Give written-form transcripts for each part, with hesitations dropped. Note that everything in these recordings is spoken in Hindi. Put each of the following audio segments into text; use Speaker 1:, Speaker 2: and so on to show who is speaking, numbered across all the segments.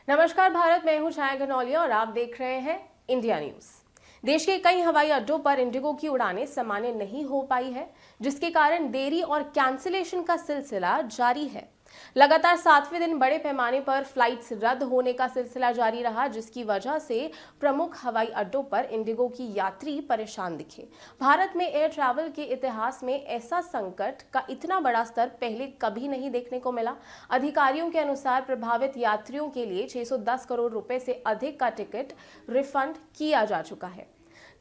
Speaker 1: नमस्कार भारत, मैं हूं छाया घनौलिया और आप देख रहे हैं इंडिया न्यूज। देश के कई हवाई अड्डों पर इंडिगो की उड़ानें सामान्य नहीं हो पाई है, जिसके कारण देरी और कैंसिलेशन का सिलसिला जारी है। लगातार 7वें दिन बड़े पैमाने पर फ्लाइट्स रद्द होने का सिलसिला जारी रहा, जिसकी वजह से प्रमुख हवाई अड्डों पर इंडिगो की यात्री परेशान दिखे। भारत में एयर ट्रैवल के इतिहास में ऐसा संकट का इतना बड़ा स्तर पहले कभी नहीं देखने को मिला। अधिकारियों के अनुसार प्रभावित यात्रियों के लिए 610 करोड़ रुपए से अधिक का टिकट रिफंड किया जा चुका है।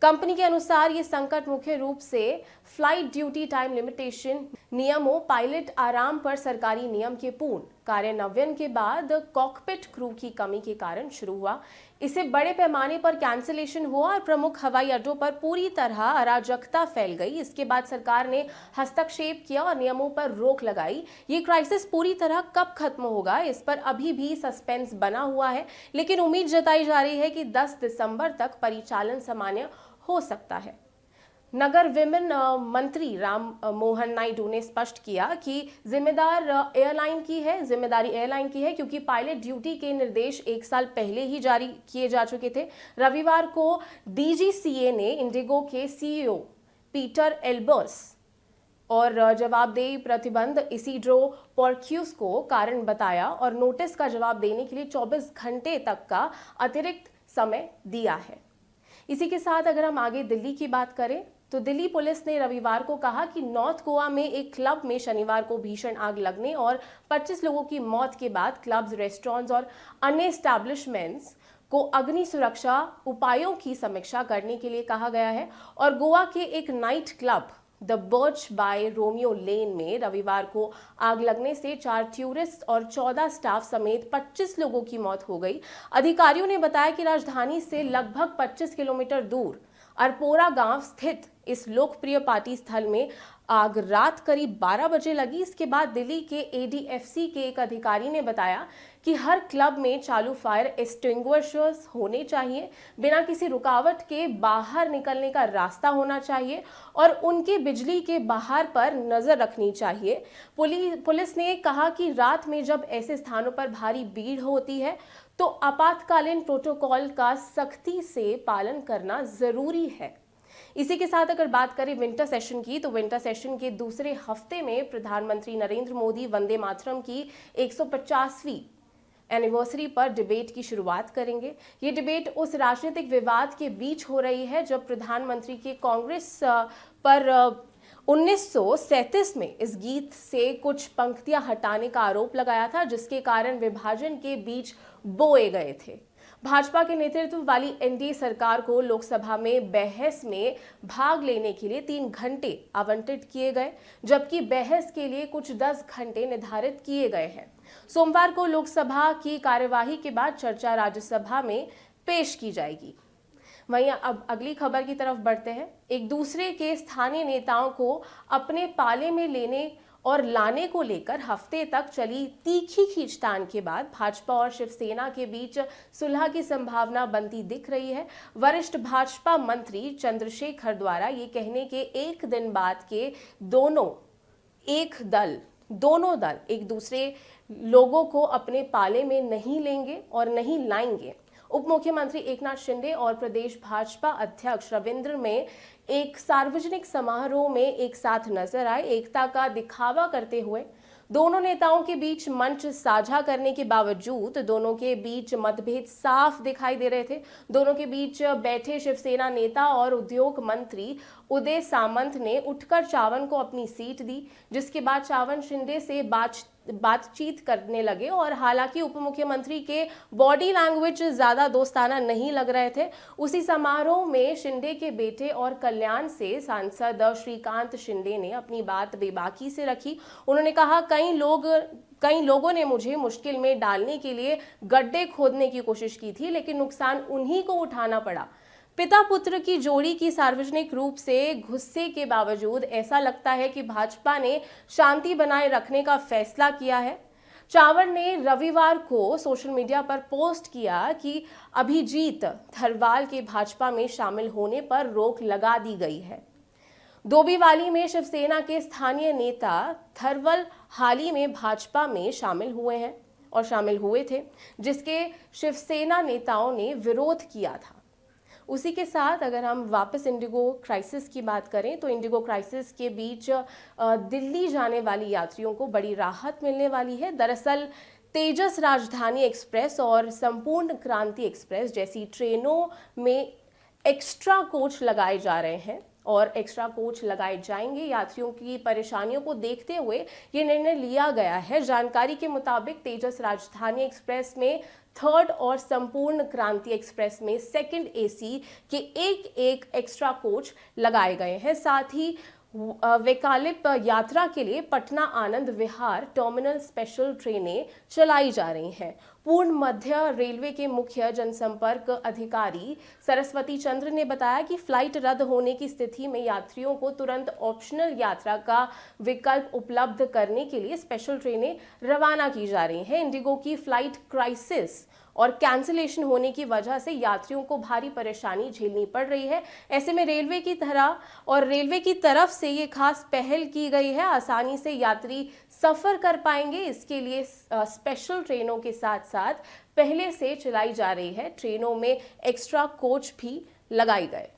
Speaker 1: कंपनी के अनुसार ये संकट मुख्य रूप से फ्लाइट ड्यूटी टाइम लिमिटेशन नियमों, पायलट आराम पर सरकारी नियम के पूर्ण कार्यान्वयन के बाद कॉकपिट क्रू की कमी के कारण शुरू हुआ। इसे बड़े पैमाने पर कैंसिलेशन हुआ और प्रमुख हवाई अड्डों पर पूरी तरह अराजकता फैल गई। इसके बाद सरकार ने हस्तक्षेप किया और नियमों पर रोक लगाई। ये क्राइसिस पूरी तरह कब खत्म होगा, इस पर अभी भी सस्पेंस बना हुआ है, लेकिन उम्मीद जताई जा रही है कि 10 दिसंबर तक परिचालन सामान्य हो सकता है। नगर विमान मंत्री राम मोहन नायडू ने स्पष्ट किया कि जिम्मेदारी एयरलाइन की है, क्योंकि पायलट ड्यूटी के निर्देश 1 साल पहले ही जारी किए जा चुके थे। रविवार को डीजीसीए ने इंडिगो के सीईओ पीटर एल्बर्स और जवाबदेही प्रतिबंध इसीड्रो पोर्क्यूस को कारण बताया और नोटिस का जवाब देने के लिए 24 घंटे तक का अतिरिक्त समय दिया है। इसी के साथ अगर हम आगे दिल्ली की बात करें तो दिल्ली पुलिस ने रविवार को कहा कि नॉर्थ गोवा में एक क्लब में शनिवार को भीषण आग लगने और 25 लोगों की मौत के बाद क्लब्स, रेस्टोरेंट्स और अन्य एस्टैब्लिशमेंट्स को अग्नि सुरक्षा उपायों की समीक्षा करने के लिए कहा गया है। और गोवा के एक night club the Birch by Romeo Lane में रविवार को आग लगने से 4 टूरिस्ट और 14 स्टाफ समेत 25 लोगों की मौत हो गई। अधिकारियों ने बताया कि राजधानी से लगभग 25 किलोमीटर दूर अरपोरा गांव स्थित इस लोकप्रिय पार्टी स्थल में आग रात करीब 12 बजे लगी। इसके बाद दिल्ली के एडीएफसी के एक अधिकारी ने बताया कि हर क्लब में चालू फायर एक्सटिंग्विशर्स होने चाहिए, बिना किसी रुकावट के बाहर निकलने का रास्ता होना चाहिए और उनके बिजली के बाहर पर नजर रखनी चाहिए। पुलिस ने कहा कि रात में जब ऐसे स्थानों पर भारी भीड़ होती है तो आपातकालीन प्रोटोकॉल का सख्ती से पालन करना जरूरी है। इसी के साथ अगर बात करें विंटर सेशन की, तो विंटर सेशन के दूसरे हफ्ते में प्रधानमंत्री नरेंद्र मोदी वंदे मातरम की 150वीं एनिवर्सरी पर डिबेट की शुरुआत करेंगे। ये डिबेट उस राजनीतिक विवाद के बीच हो रही है जब प्रधानमंत्री के कांग्रेस पर 1937 में इस गीत से कुछ पंक्तियां हटाने का आरोप लगाया था, जिसके कारण विभाजन के बीच बोए गए थे। भाजपा के नेतृत्व वाली एनडीए सरकार को लोकसभा में बहस में भाग लेने के लिए 3 घंटे आवंटित किए गए, जबकि बहस के लिए कुछ 10 घंटे निर्धारित किए गए हैं। सोमवार को लोकसभा की कार्यवाही के बाद चर्चा राज्यसभा में पेश की जाएगी। वहीं अब अगली खबर की तरफ बढ़ते हैं। एक दूसरे के स्थानीय नेताओं को अपने पाले में लेने और लाने को लेकर हफ्ते तक चली तीखी खींचतान के बाद भाजपा और शिवसेना के बीच सुलह की संभावना बनती दिख रही है। वरिष्ठ भाजपा मंत्री चंद्रशेखर द्वारा ये कहने के एक दिन बाद के दोनों दल एक दूसरे लोगों को अपने पाले में नहीं लेंगे और नहीं लाएंगे। उप मुख्यमंत्री एकनाथ शिंदे और प्रदेश भाजपा अध्यक्ष रविंद्र में एक सार्वजनिक समारोह में एक साथ नजर आए। एकता का दिखावा करते हुए दोनों नेताओं के बीच मंच साझा करने के बावजूद दोनों के बीच मतभेद साफ दिखाई दे रहे थे। दोनों के बीच बैठे शिवसेना नेता और उद्योग मंत्री उदय सामंत ने उठकर चावन को अपनी सीट दी, जिसके बाद चावन शिंदे से बातचीत करने लगे और हालांकि उप मुख्यमंत्री के बॉडी लैंग्वेज ज्यादा दोस्ताना नहीं लग रहे थे। उसी समारोह में शिंदे के बेटे और कल्याण से सांसद श्रीकांत शिंदे ने अपनी बात बेबाकी से रखी। उन्होंने कहा, कई लोगों ने मुझे मुश्किल में डालने के लिए गड्ढे खोदने की कोशिश की थी, लेकिन नुकसान उन्हीं को उठाना पड़ा। पिता पुत्र की जोड़ी की सार्वजनिक रूप से गुस्से के बावजूद ऐसा लगता है कि भाजपा ने शांति बनाए रखने का फैसला किया है। चावर ने रविवार को सोशल मीडिया पर पोस्ट किया कि अभिजीत थरवाल के भाजपा में शामिल होने पर रोक लगा दी गई है। दोबीवाली में शिवसेना के स्थानीय नेता थरवल हाल ही में भाजपा में शामिल हुए हैं। और शामिल हुए थे, जिसके शिवसेना नेताओं ने विरोध किया था। उसी के साथ अगर हम वापस इंडिगो क्राइसिस की बात करें तो इंडिगो क्राइसिस के बीच दिल्ली जाने वाली यात्रियों को बड़ी राहत मिलने वाली है। दरअसल तेजस राजधानी एक्सप्रेस और संपूर्ण क्रांति एक्सप्रेस जैसी ट्रेनों में एक्स्ट्रा कोच लगाए जा रहे हैं और एक्स्ट्रा कोच लगाए जाएंगे। यात्रियों की परेशानियों को देखते हुए ये निर्णय लिया गया है। जानकारी के मुताबिक तेजस राजधानी एक्सप्रेस में थर्ड और संपूर्ण क्रांति एक्सप्रेस में सेकंड एसी के एक एक्स्ट्रा कोच लगाए गए हैं। साथ ही वैकल्पिक यात्रा के लिए पटना आनंद विहार टर्मिनल स्पेशल ट्रेनें चलाई जा रही हैं। पूर्ण मध्य रेलवे के मुख्य जनसंपर्क अधिकारी सरस्वती चंद्र ने बताया कि फ्लाइट रद्द होने की स्थिति में यात्रियों को तुरंत ऑप्शनल यात्रा का विकल्प उपलब्ध करने के लिए स्पेशल ट्रेनें रवाना की जा रही हैं। इंडिगो की फ्लाइट क्राइसिस और कैंसिलेशन होने की वजह से यात्रियों को भारी परेशानी झेलनी पड़ रही है। ऐसे में रेलवे की तरफ से ये खास पहल की गई है। आसानी से यात्री सफर कर पाएंगे, इसके लिए स्पेशल ट्रेनों के साथ साथ पहले से चलाई जा रही है ट्रेनों में एक्स्ट्रा कोच भी लगाए गए।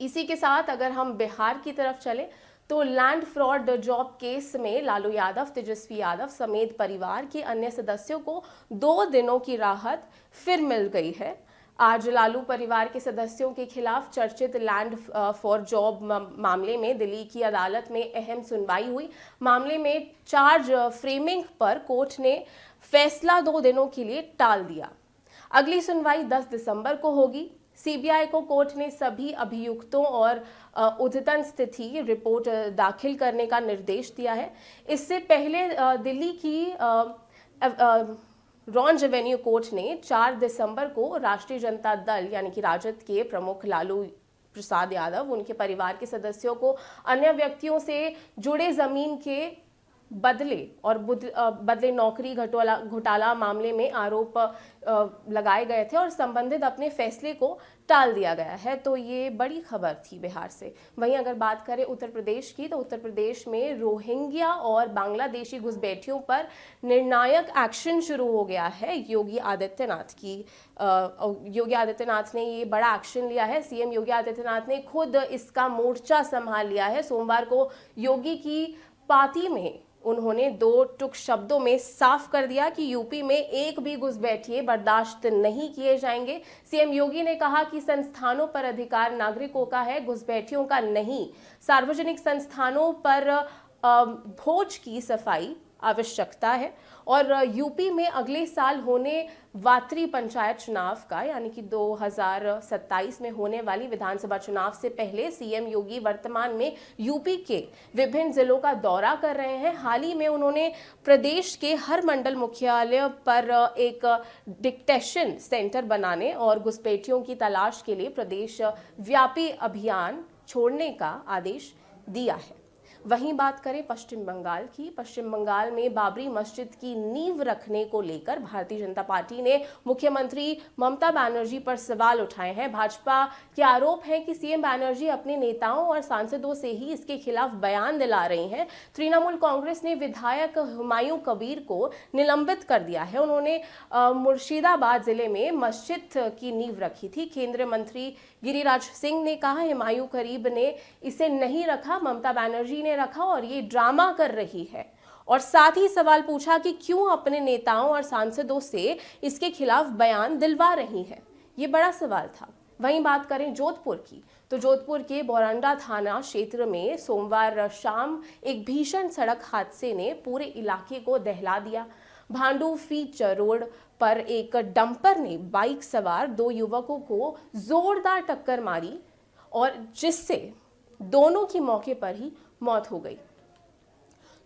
Speaker 1: इसी के साथ अगर हम बिहार की तरफ चले तो लैंड फ्रॉड जॉब केस में लालू यादव, तेजस्वी यादव समेत परिवार के अन्य सदस्यों को 2 दिनों की राहत फिर मिल गई है। आज लालू परिवार के सदस्यों के खिलाफ चर्चित लैंड फॉर जॉब मामले में दिल्ली की अदालत में अहम सुनवाई हुई। मामले में चार्ज फ्रेमिंग पर कोर्ट ने फैसला 2 दिनों के लिए टाल दिया। अगली सुनवाई 10 दिसंबर को होगी। सीबीआई को कोर्ट ने सभी अभियुक्तों और उद्यतन स्थिति रिपोर्ट दाखिल करने का निर्देश दिया है। इससे पहले दिल्ली की रॉन्ज एवेन्यू कोर्ट ने 4 दिसंबर को राष्ट्रीय जनता दल यानी कि राजद के प्रमुख लालू प्रसाद यादव, उनके परिवार के सदस्यों को अन्य व्यक्तियों से जुड़े जमीन के बदले नौकरी घोटाला मामले में आरोप लगाए गए थे और संबंधित अपने फैसले को टाल दिया गया है। तो ये बड़ी खबर थी बिहार से। वहीं अगर बात करें उत्तर प्रदेश की तो उत्तर प्रदेश में रोहिंग्या और बांग्लादेशी घुसपैठियों पर निर्णायक एक्शन शुरू हो गया है। योगी आदित्यनाथ ने ये बड़ा एक्शन लिया है। सीएम योगी आदित्यनाथ ने खुद इसका मोर्चा संभाल लिया है। सोमवार को योगी की पार्टी में उन्होंने 2 टूक शब्दों में साफ कर दिया कि यूपी में एक भी घुसपैठिए बर्दाश्त नहीं किए जाएंगे। सीएम योगी ने कहा कि संस्थानों पर अधिकार नागरिकों का है, घुसपैठियों का नहीं। सार्वजनिक संस्थानों पर भोज की सफाई आवश्यकता है और यूपी में अगले साल होने वात्री पंचायत चुनाव का यानी कि 2027 में होने वाली विधानसभा चुनाव से पहले सीएम योगी वर्तमान में यूपी के विभिन्न जिलों का दौरा कर रहे हैं। हाल ही में उन्होंने प्रदेश के हर मंडल मुख्यालय पर एक डिटेक्शन सेंटर बनाने और घुसपैठियों की तलाश के लिए प्रदेश व्यापी अभियान छोड़ने का आदेश दिया है। वहीं बात करें पश्चिम बंगाल की। पश्चिम बंगाल में बाबरी मस्जिद की नींव रखने को लेकर भारतीय जनता पार्टी ने मुख्यमंत्री ममता बनर्जी पर सवाल उठाए हैं। भाजपा के आरोप है कि सीएम बनर्जी अपने नेताओं और सांसदों से ही इसके खिलाफ बयान दिला रही हैं। तृणमूल कांग्रेस ने विधायक हुमायूं कबीर को निलंबित कर दिया है। उन्होंने मुर्शिदाबाद जिले में मस्जिद की नींव रखी थी। केंद्रीय मंत्री गिरिराज सिंह ने कहा हुमायूं कबीर ने इसे नहीं रखा, ममता बनर्जी ने रखा और ये ड्रामा कर रही है। और साथ ही सवाल पूछा कि क्यों अपने नेताओं और सांसदों से इसके खिलाफ बयान दिलवा रही है। ये बड़ा सवाल था। वहीं बात करें जोधपुर की तो जोधपुर के बोरंडा थाना क्षेत्र में सोमवार शाम एक भीषण सड़क हादसे ने पूरे इलाके को दहला दिया। भांडू फीच रोड पर एक डंपर ने बाइक सवार 2 युवकों को जोरदार टक्कर मारी और जिससे दोनों की मौके पर ही मौत हो गई।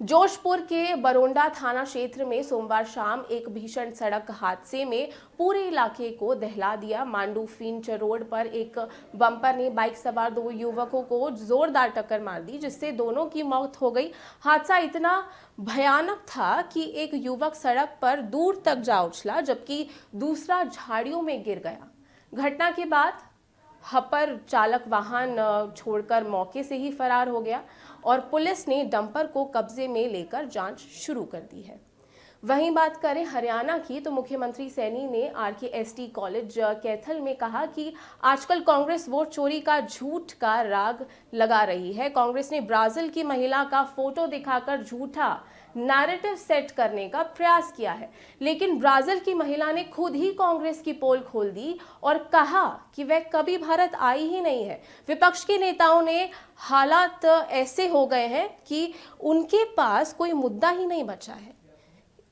Speaker 1: जोधपुर के बरोंडा थाना क्षेत्र में सोमवार शाम एक भीषण सड़क हादसे में पूरे इलाके को दहला दिया। मांडू फिंच रोड पर एक बम्पर ने बाइक सवार 2 युवकों को जोरदार टक्कर मार दी जिससे दोनों की मौत हो गई। हादसा इतना भयानक था कि एक युवक सड़क पर दूर तक जा उछला जबकि दूसरा झाड़ियों में गिर गया। घटना के बाद हपर चालक वाहन छोड़कर मौके से ही फरार हो गया और पुलिस ने डंपर को कब्जे में लेकर जांच शुरू कर दी है। वहीं बात करें हरियाणा की तो मुख्यमंत्री सैनी ने RKST कॉलेज कैथल में कहा कि आजकल कांग्रेस वोट चोरी का झूठ का राग लगा रही है। कांग्रेस ने ब्राजील की महिला का फोटो दिखाकर झूठा नैरेटिव सेट करने का प्रयास किया है, लेकिन ब्राजील की महिला ने खुद ही कांग्रेस की पोल खोल दी और कहा कि वह कभी भारत आई ही नहीं है। विपक्ष के नेताओं ने हालात ऐसे हो गए हैं कि उनके पास कोई मुद्दा ही नहीं बचा है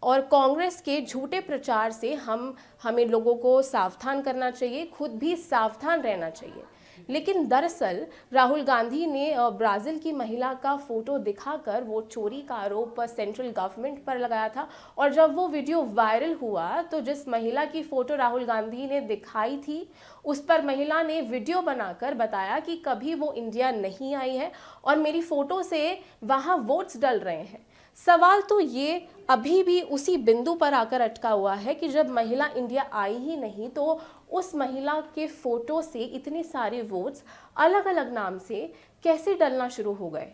Speaker 1: और कांग्रेस के झूठे प्रचार से हमें लोगों को सावधान करना चाहिए, खुद भी सावधान रहना चाहिए। लेकिन दरअसल राहुल गांधी ने ब्राजील की महिला का फोटो दिखाकर वोट चोरी का आरोप सेंट्रल गवर्नमेंट पर लगाया था और जब वो वीडियो वायरल हुआ तो जिस महिला की फोटो राहुल गांधी ने दिखाई थी उस पर महिला ने वीडियो बनाकर बताया कि कभी वो इंडिया नहीं आई है और मेरी फोटो से वहाँ वोट्स डल रहे हैं। सवाल तो ये अभी भी उसी बिंदु पर आकर अटका हुआ है कि जब महिला इंडिया आई ही नहीं तो उस महिला के फोटो से इतने सारे वोट्स अलग अलग नाम से कैसे डलना शुरू हो गए।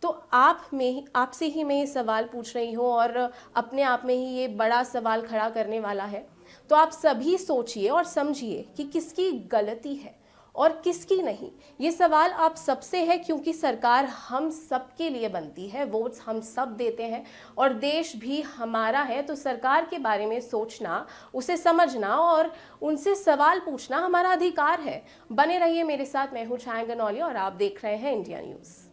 Speaker 1: तो आपसे ही मैं ये सवाल पूछ रही हूँ और अपने आप में ही ये बड़ा सवाल खड़ा करने वाला है। तो आप सभी सोचिए और समझिए कि किसकी गलती है और किसकी नहीं। ये सवाल आप सबसे है क्योंकि सरकार हम सब के लिए बनती है, वोट्स हम सब देते हैं और देश भी हमारा है। तो सरकार के बारे में सोचना, उसे समझना और उनसे सवाल पूछना हमारा अधिकार है। बने रहिए मेरे साथ, मैं हूँ छाया गनौलिया और आप देख रहे हैं इंडिया न्यूज़।